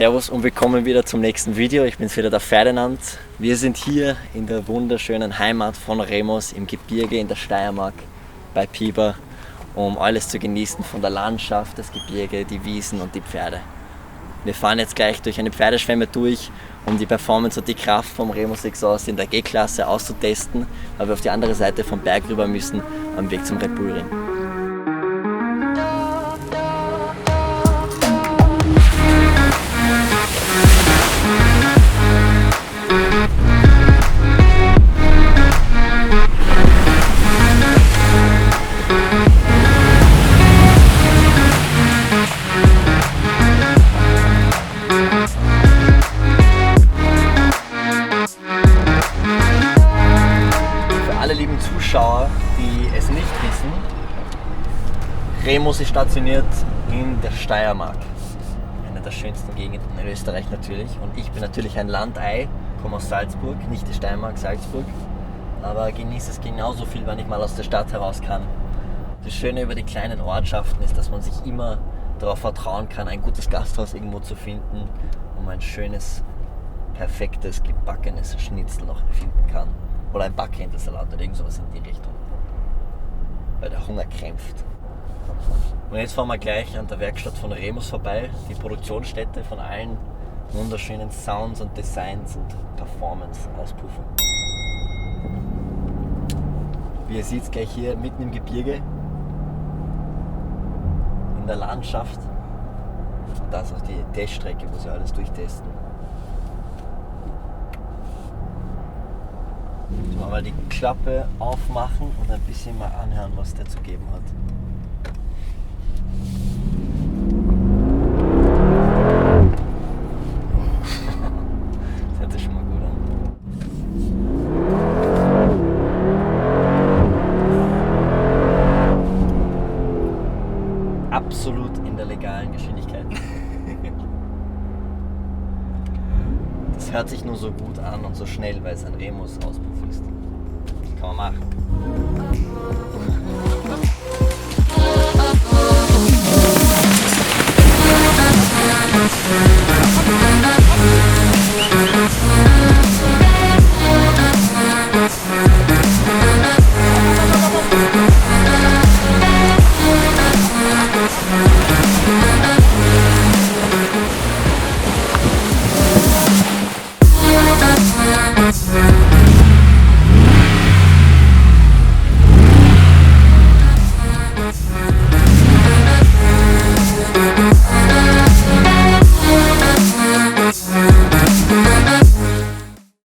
Servus und willkommen wieder zum nächsten Video. Ich bin's wieder, der Ferdinand. Wir sind hier in der wunderschönen Heimat von Remus im Gebirge in der Steiermark bei Piber, um alles zu genießen von der Landschaft, das Gebirge, die Wiesen und die Pferde. Wir fahren jetzt gleich durch eine Pferdeschwemme durch, um die Performance und die Kraft vom Remus Exhaust in der G-Klasse auszutesten, weil wir auf die andere Seite vom Berg rüber müssen, am Weg zum Red Bull Ring. Zuschauer, die es nicht wissen, Remus ist stationiert in der Steiermark, einer der schönsten Gegenden in Österreich natürlich. Und ich bin natürlich ein Landei, komme aus Salzburg, nicht die Steiermark, Salzburg, aber genieße es genauso viel, wenn ich mal aus der Stadt heraus kann. Das Schöne über die kleinen Ortschaften ist, dass man sich immer darauf vertrauen kann, ein gutes Gasthaus irgendwo zu finden, um ein schönes, perfektes, gebackenes Schnitzel noch finden kann. Oder ein Backhändelsalat oder irgend sowas in die Richtung. Weil der Hunger krämpft. Und jetzt fahren wir gleich an der Werkstatt von Remus vorbei, die Produktionsstätte von allen wunderschönen Sounds und Designs und Performance-Auspuffen. Wie ihr seht, gleich hier mitten im Gebirge, in der Landschaft. Und da ist auch die Teststrecke, wo sie alles durchtesten. Jetzt mal die Klappe aufmachen und ein bisschen mal anhören, was der zu geben hat. Das hört sich schon mal gut an. Absolut in der legalen Geschwindigkeit. Das hört sich nur so gut an und so schnell, weil es ein Remus-Auspuff ist. Kann man machen.